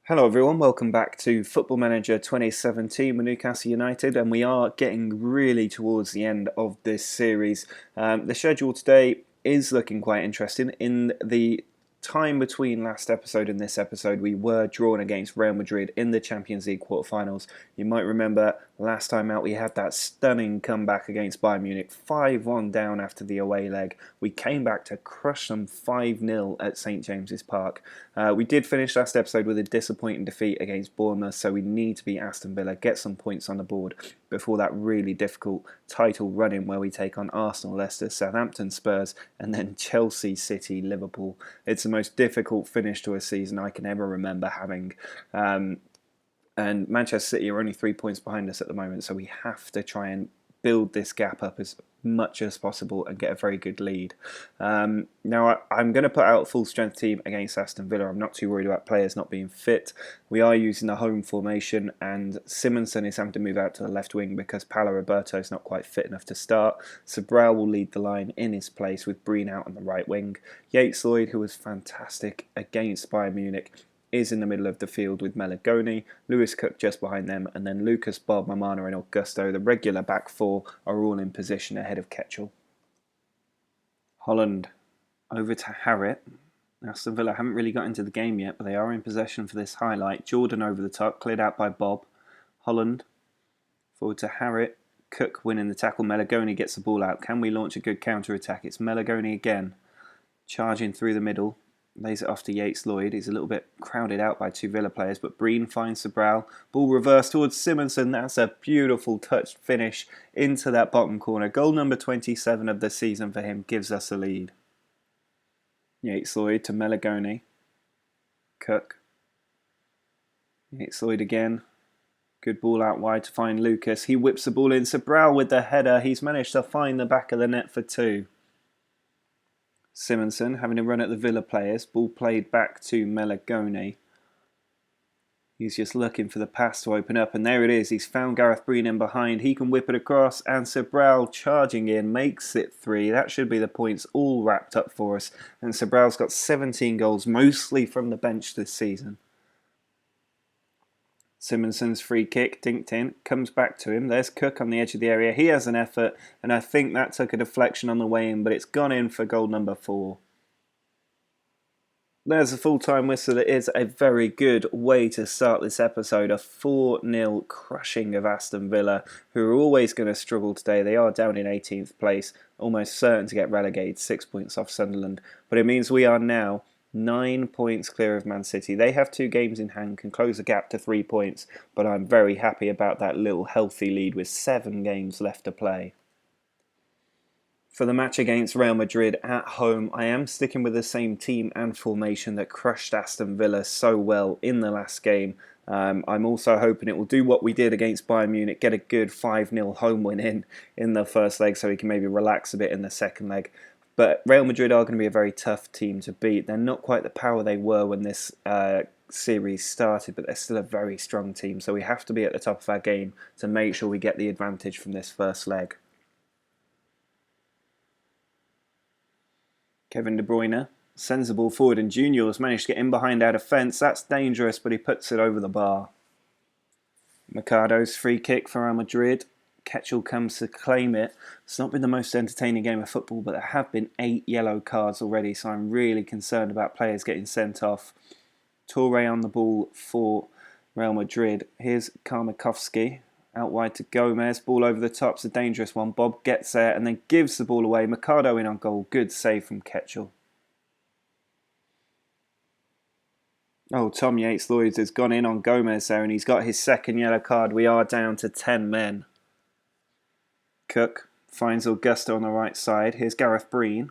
Hello everyone, welcome back to Football Manager 2017 with Newcastle United, and we are getting really towards the end of this series. The schedule today is looking quite interesting. In the time between last episode and this episode, we were drawn against Real Madrid in the Champions League quarterfinals. You might remember last time out we had that stunning comeback against Bayern Munich, 5-1 down after the away leg. We came back to crush them 5-0 at St James's Park. We did finish last episode with a disappointing defeat against Bournemouth, so we need to beat Aston Villa, get some points on the board before that really difficult title run-in where we take on Arsenal, Leicester, Southampton, Spurs, and then Chelsea, City, Liverpool. It's the most difficult finish to a season I can ever remember having. And Manchester City are only 3 points behind us at the moment, so we have to try and build this gap up as much as possible and get a very good lead. Now, I'm going to put out a full strength team against Aston Villa. I'm not too worried about players not being fit. We are using the home formation, and Simonson is having to move out to the left wing because Paulo Roberto is not quite fit enough to start. Sobral will lead the line in his place with Breen out on the right wing. Yates-Lloyd, who was fantastic against Bayern Munich, is in the middle of the field with Melagoni, Lewis Cook just behind them, and then Lucas, Bob, Mamana and Augusto, the regular back four, are all in position ahead of Ketchel. Holland over to Harriet. Aston Villa haven't really got into the game yet, but they are in possession for this highlight. Jordan over the top, cleared out by Bob. Holland forward to Harriet. Cook winning the tackle. Melagoni gets the ball out. Can we launch a good counter-attack? It's Melagoni again, charging through the middle. Lays it off to Yates-Lloyd. He's a little bit crowded out by two Villa players, but Breen finds Sobral. Ball reversed towards Simonson. That's a beautiful touched finish into that bottom corner. Goal number 27 of the season for him gives us a lead. Yates-Lloyd to Melagoni. Cook. Yates-Lloyd again. Good ball out wide to find Lucas. He whips the ball in. Sobral with the header. He's managed to find the back of the net for two. Simonson having a run at the Villa players. Ball played back to Melagoni. He's just looking for the pass to open up, and there it is. He's found Gareth Breen in behind. He can whip it across, and Sobral charging in makes it 3. That should be the points all wrapped up for us. And Sobral's got 17 goals, mostly from the bench this season. Simonson's free kick, dinked in, comes back to him. There's Cook on the edge of the area. He has an effort, and I think that took a deflection on the way in, but it's gone in for goal number 4. There's a full-time whistle. It is a very good way to start this episode. A 4-0 crushing of Aston Villa, who are always going to struggle today. They are down in 18th place, almost certain to get relegated, 6 points off Sunderland. But it means we are now 9 points clear of Man City. They have 2 games in hand, can close the gap to 3 points, but I'm very happy about that little healthy lead with 7 games left to play. For the match against Real Madrid at home, I am sticking with the same team and formation that crushed Aston Villa so well in the last game. I'm also hoping it will do what we did against Bayern Munich, get a good 5-0 home win in the first leg so we can maybe relax a bit in the second leg. But Real Madrid are going to be a very tough team to beat. They're not quite the power they were when this series started, but they're still a very strong team. So we have to be at the top of our game to make sure we get the advantage from this first leg. Kevin De Bruyne sends the ball forward, and Junior's managed to get in behind our defence. That's dangerous, but he puts it over the bar. Mercado's free kick for Real Madrid. Ketchel comes to claim it. It's not been the most entertaining game of football, but there have been 8 yellow cards already, so I'm really concerned about players getting sent off. Toure on the ball for Real Madrid. Here's Karmakovsky out wide to Gomez. Ball over the top. It's a dangerous one. Bob gets there and then gives the ball away. Mercado in on goal. Good save from Ketchel. Oh, Tom Yates-Lloyd has gone in on Gomez there, and he's got his second yellow card. We are down to 10 men. Cook finds Augusto on the right side. Here's Gareth Breen.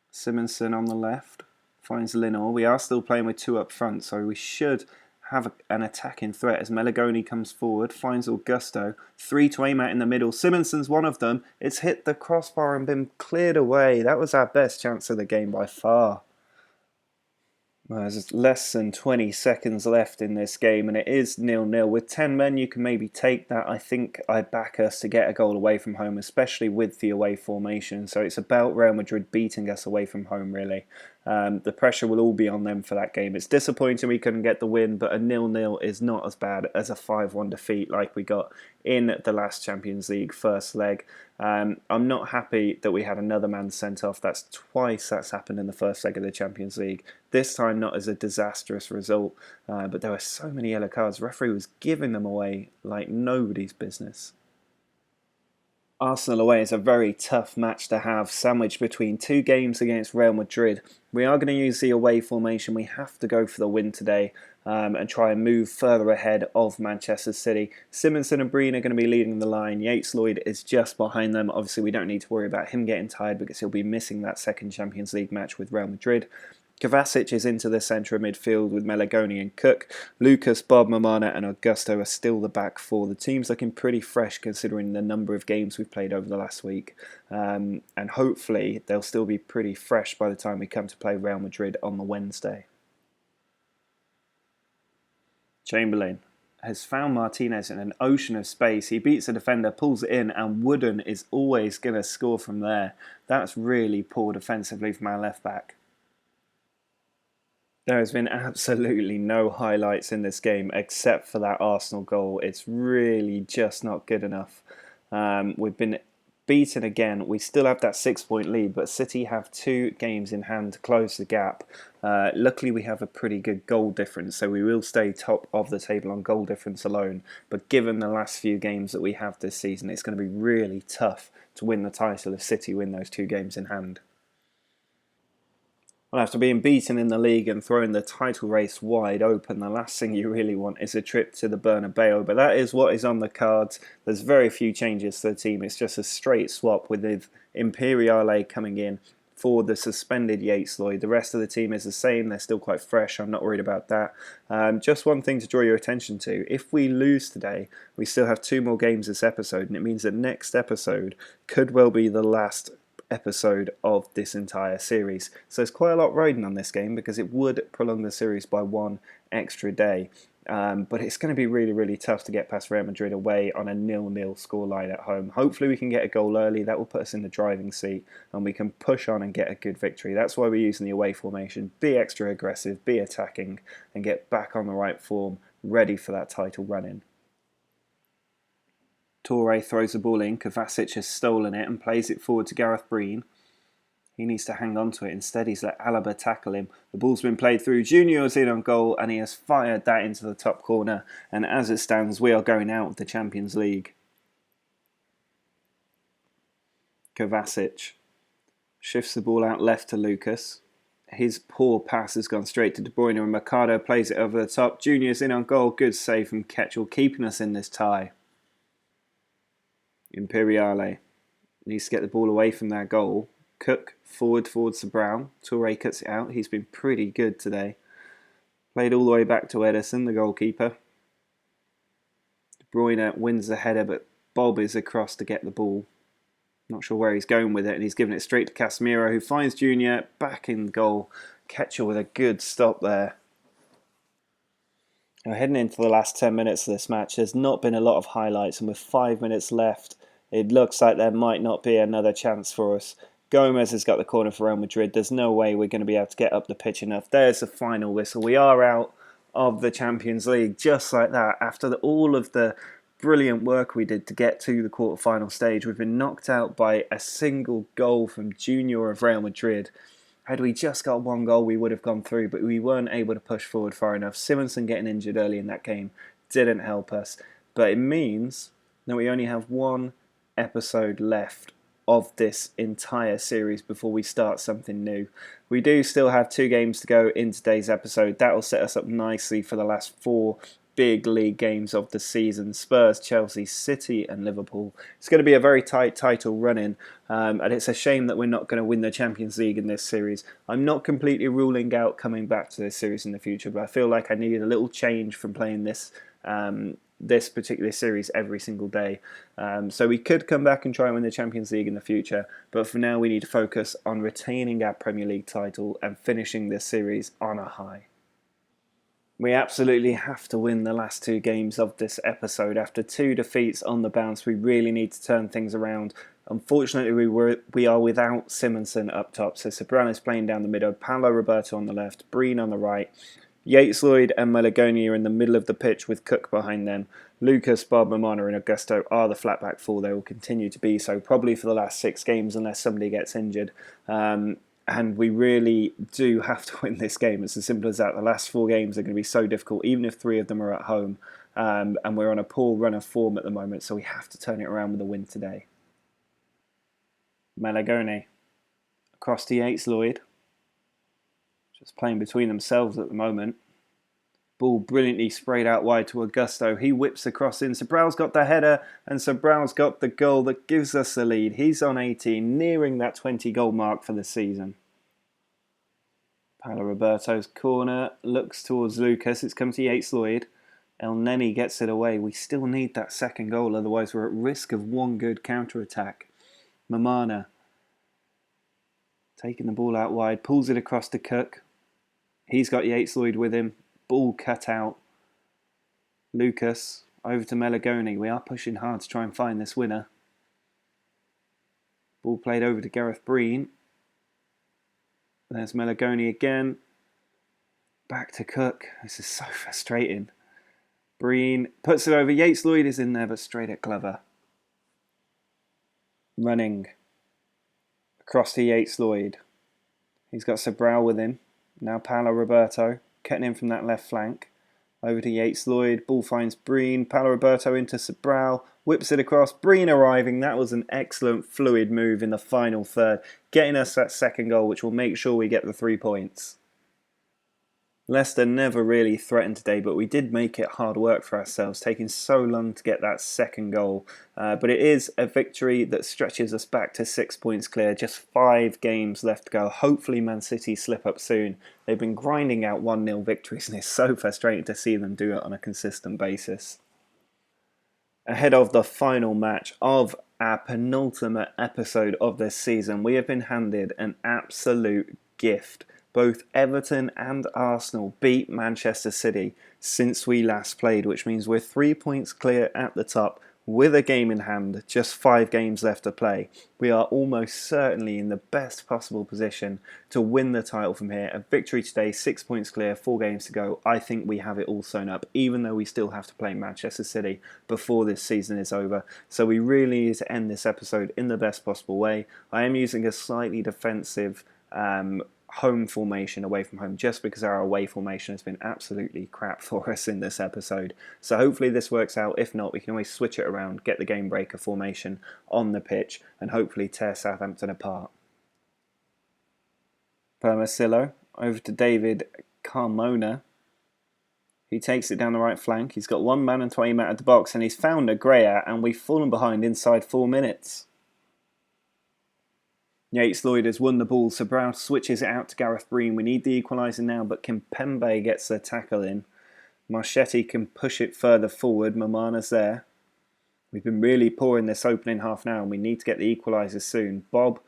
Simonson on the left. Finds Linor. We are still playing with 2 up front, so we should have an attacking threat as Melagoni comes forward. Finds Augusto. 3 to aim at in the middle. Simonson's one of them. It's hit the crossbar and been cleared away. That was our best chance of the game by far. There's less than 20 seconds left in this game, and it is 0-0. With 10 men, you can maybe take that. I think I back us to get a goal away from home, especially with the away formation. So it's about Real Madrid beating us away from home, really. The pressure will all be on them for that game. It's disappointing we couldn't get the win, but a 0-0 is not as bad as a 5-1 defeat like we got in the last Champions League first leg. I'm not happy that we had another man sent off. That's twice that's happened in the first leg of the Champions League. This time not as a disastrous result, but there were so many yellow cards. The referee was giving them away like nobody's business. Arsenal away is a very tough match to have, sandwiched between two games against Real Madrid. We are going to use the away formation. We have to go for the win today and try and move further ahead of Manchester City. Simonsen and Breen are going to be leading the line. Yates-Lloyd is just behind them. Obviously, we don't need to worry about him getting tired because he'll be missing that second Champions League match with Real Madrid. Kovacic is into the centre of midfield with Melagoni and Cook. Lucas, Bob, Mamana and Augusto are still the back four. The team's looking pretty fresh considering the number of games we've played over the last week. And hopefully they'll still be pretty fresh by the time we come to play Real Madrid on the Wednesday. Chamberlain has found Martinez in an ocean of space. He beats the defender, pulls it in, and Wooden is always going to score from there. That's really poor defensively from our left back. There has been absolutely no highlights in this game except for that Arsenal goal. It's really just not good enough. We've been beaten again. We still have that 6-point lead, but City have 2 games in hand to close the gap. Luckily, we have a pretty good goal difference, so we will stay top of the table on goal difference alone. But given the last few games that we have this season, it's going to be really tough to win the title if City win those 2 games in hand. Well, after being beaten in the league and throwing the title race wide open, the last thing you really want is a trip to the Bernabeu. But that is what is on the cards. There's very few changes to the team. It's just a straight swap with Imperiale coming in for the suspended Yates-Lloyd. The rest of the team is the same. They're still quite fresh. I'm not worried about that. Just one thing to draw your attention to. If we lose today, we still have 2 more games this episode. And it means that next episode could well be the last episode of this entire series. So there's quite a lot riding on this game because it would prolong the series by 1 extra day. But it's going to be really, really tough to get past Real Madrid away on a 0-0 scoreline at home. Hopefully we can get a goal early. That will put us in the driving seat and we can push on and get a good victory. That's why we're using the away formation. Be extra aggressive, be attacking and get back on the right form, ready for that title run-in. Toure throws the ball in. Kovacic has stolen it and plays it forward to Gareth Breen. He needs to hang on to it. Instead, he's let Alaba tackle him. The ball's been played through. Junior's in on goal and he has fired that into the top corner. And as it stands, we are going out of the Champions League. Kovacic shifts the ball out left to Lucas. His poor pass has gone straight to De Bruyne and Mercado plays it over the top. Junior's in on goal. Good save from Ketchel, keeping us in this tie. Imperiale needs to get the ball away from their goal. Cook forward towards the Brown. Toure cuts it out. He's been pretty good today. Played all the way back to Ederson, the goalkeeper. De Bruyne wins the header, but Bob is across to get the ball. Not sure where he's going with it, and he's giving it straight to Casemiro, who finds Junior back in goal. Ketchel with a good stop there. Now, heading into the last 10 minutes of this match, there's not been a lot of highlights, and with 5 minutes left, it looks like there might not be another chance for us. Gomez has got the corner for Real Madrid. There's no way we're going to be able to get up the pitch enough. There's the final whistle. We are out of the Champions League just like that. After all of the brilliant work we did to get to the quarter-final stage, we've been knocked out by a single goal from Junior of Real Madrid. Had we just got 1 goal, we would have gone through, but we weren't able to push forward far enough. Simonsen getting injured early in that game didn't help us. But it means that we only have 1 episode left of this entire series before we start something new. We do still have 2 games to go in today's episode. That will set us up nicely for the last 4 big league games of the season. Spurs, Chelsea, City and Liverpool. It's going to be a very tight title run-in, and it's a shame that we're not going to win the Champions League in this series. I'm not completely ruling out coming back to this series in the future, but I feel like I need a little change from playing this this particular series every single day. So we could come back and try and win the Champions League in the future, but for now we need to focus on retaining our Premier League title and finishing this series on a high. We absolutely have to win the last 2 games of this episode. After 2 defeats on the bounce, we really need to turn things around. Unfortunately, we are without Simonson up top, so Sobran is playing down the middle, Paolo Roberto on the left, Breen on the right. Yates-Lloyd and Malagoni are in the middle of the pitch with Cook behind them. Lucas, Bob, Mamana and Augusto are the flat-back four. They will continue to be so, probably for the last 6 games unless somebody gets injured. And we really do have to win this game. It's as simple as that. The last 4 games are going to be so difficult, even if 3 of them are at home. And we're on a poor run of form at the moment, so we have to turn it around with a win today. Malagoni across to Yates-Lloyd. Just playing between themselves at the moment. Ball brilliantly sprayed out wide to Augusto. He whips across in. Sobral's got the header and Sobral's got the goal that gives us the lead. He's on 18, nearing that 20 goal mark for the season. Paolo Roberto's corner looks towards Lucas. It's come to Yates-Lloyd. El Neni gets it away. We still need that second goal, otherwise we're at risk of one good counter-attack. Mamana taking the ball out wide, pulls it across to Cook. He's got Yates-Lloyd with him. Ball cut out. Lucas over to Malagoni. We are pushing hard to try and find this winner. Ball played over to Gareth Breen. There's Malagoni again. Back to Cook. This is so frustrating. Breen puts it over. Yates-Lloyd is in there, but straight at Glover. Running across to Yates-Lloyd. He's got Sobral with him. Now Paolo Roberto. Cutting in from that left flank. Over to Yates-Lloyd. Ball finds Breen. Paolo Roberto into Sobral. Whips it across. Breen arriving. That was an excellent fluid move in the final third. Getting us that second goal, which will make sure we get the 3 points. Leicester never really threatened today, but we did make it hard work for ourselves, taking so long to get that second goal. But it is a victory that stretches us back to 6 points clear, just 5 games left to go. Hopefully Man City slip up soon. They've been grinding out 1-0 victories and it's so frustrating to see them do it on a consistent basis. Ahead of the final match of our penultimate episode of this season, we have been handed an absolute gift. Both Everton and Arsenal beat Manchester City since we last played, which means we're 3 points clear at the top with a game in hand, just 5 games left to play. We are almost certainly in the best possible position to win the title from here. A victory today, 6 points clear, 4 games to go. I think we have it all sewn up, even though we still have to play Manchester City before this season is over. So we really need to end this episode in the best possible way. I am using a slightly defensive home formation away from home, just because our away formation has been absolutely crap for us in this episode. So hopefully this works out. If not, we can always switch it around, get the game breaker formation on the pitch and hopefully tear Southampton apart. Permasillo over to David Carmona. He takes it down the right flank. He's got 1 man and 20 men at the box and he's found Negrea and we've fallen behind inside 4 minutes. Yates-Lloyd has won the ball, so Brown switches it out to Gareth Breen. We need the equaliser now, but Kimpembe gets the tackle in. Marchetti can push it further forward. Mamana's there. We've been really poor in this opening half now, and we need to get the equaliser soon. Bob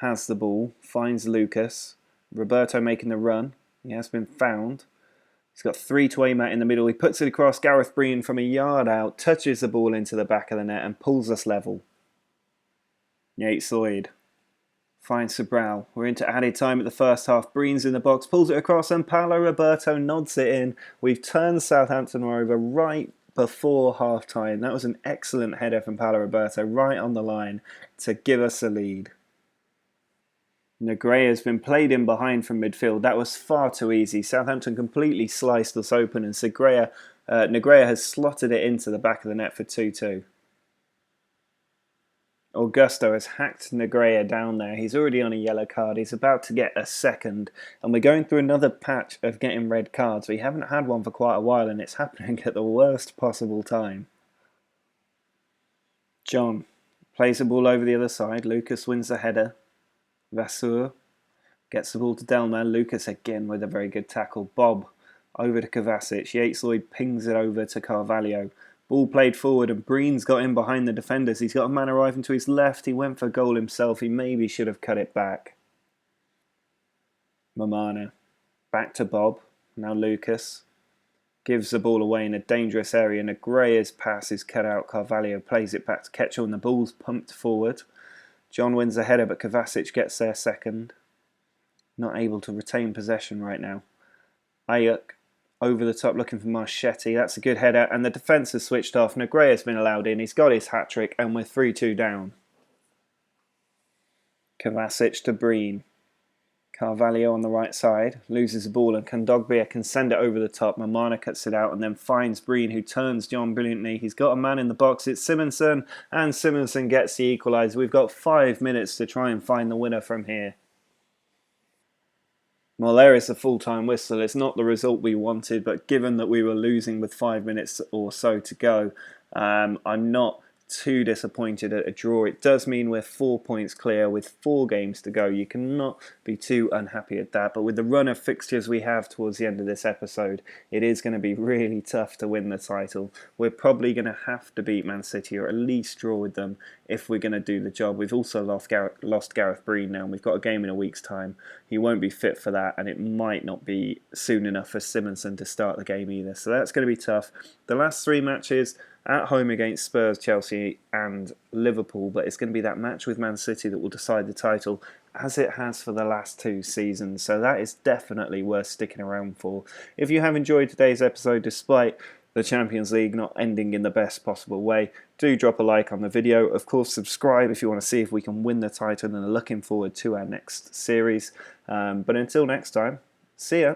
has the ball, finds Lucas. Roberto making the run. He has been found. He's got 3 to aim at in the middle. He puts it across. Gareth Breen from a yard out, touches the ball into the back of the net and pulls us level. Yates-Lloyd finds Sobral. We're into added time at the first half. Breen's in the box, pulls it across and Paolo Roberto nods it in. We've turned Southampton over right before half time. That was an excellent header from Paolo Roberto right on the line to give us a lead. Negrea has been played in behind from midfield. That was far too easy. Southampton completely sliced us open and Negrea has slotted it into the back of the net for 2-2. Augusto has hacked Negrea down there. He's already on a yellow card. He's about to get a second. And we're going through another patch of getting red cards. We haven't had one for quite a while and it's happening at the worst possible time. John plays the ball over the other side. Lucas wins the header. Vasseur gets the ball to Delmer. Lucas again with a very good tackle. Bob over to Kovacic. Yates-Lloyd pings it over to Carvalho. Ball played forward and Breen's got in behind the defenders. He's got a man arriving to his left. He went for goal himself. He maybe should have cut it back. Mamana. Back to Bob. Now Lucas. Gives the ball away in a dangerous area. Negrea's pass is cut out. Carvalho plays it back to Ketchel and the ball's pumped forward. John wins the header, but Kovacic gets there second. Not able to retain possession right now. Ayuk over the top looking for Marchetti. That's a good header, and the defence has switched off. Negreira's been allowed in. He's got his hat-trick, and we're 3-2 down. Kovacic to Breen. Carvalho on the right side, loses the ball, and Kondogbia can send it over the top. Mamana cuts it out and then finds Breen, who turns John brilliantly. He's got a man in the box. It's Simonsen, and Simonsen gets the equaliser. We've got 5 minutes to try and find the winner from here. Well, there is a full-time whistle. It's not the result we wanted, but given that we were losing with 5 minutes or so to go, I'm not too disappointed at a draw. It does mean we're 4 points clear with 4 games to go. You cannot be too unhappy at that, but with the run of fixtures we have towards the end of this episode, it is going to be really tough to win the title. We're probably going to have to beat Man City or at least draw with them if we're going to do the job. We've also lost Gareth Breen now, and we've got a game in a week's time. He won't be fit for that, and it might not be soon enough for Simonsen to start the game either, so that's going to be tough. The last 3 matches at home against Spurs, Chelsea and Liverpool, but it's going to be that match with Man City that will decide the title, as it has for the last 2 seasons, so that is definitely worth sticking around for. If you have enjoyed today's episode, despite the Champions League not ending in the best possible way, do drop a like on the video. Of course, subscribe if you want to see if we can win the title, and are looking forward to our next series. But until next time, see ya!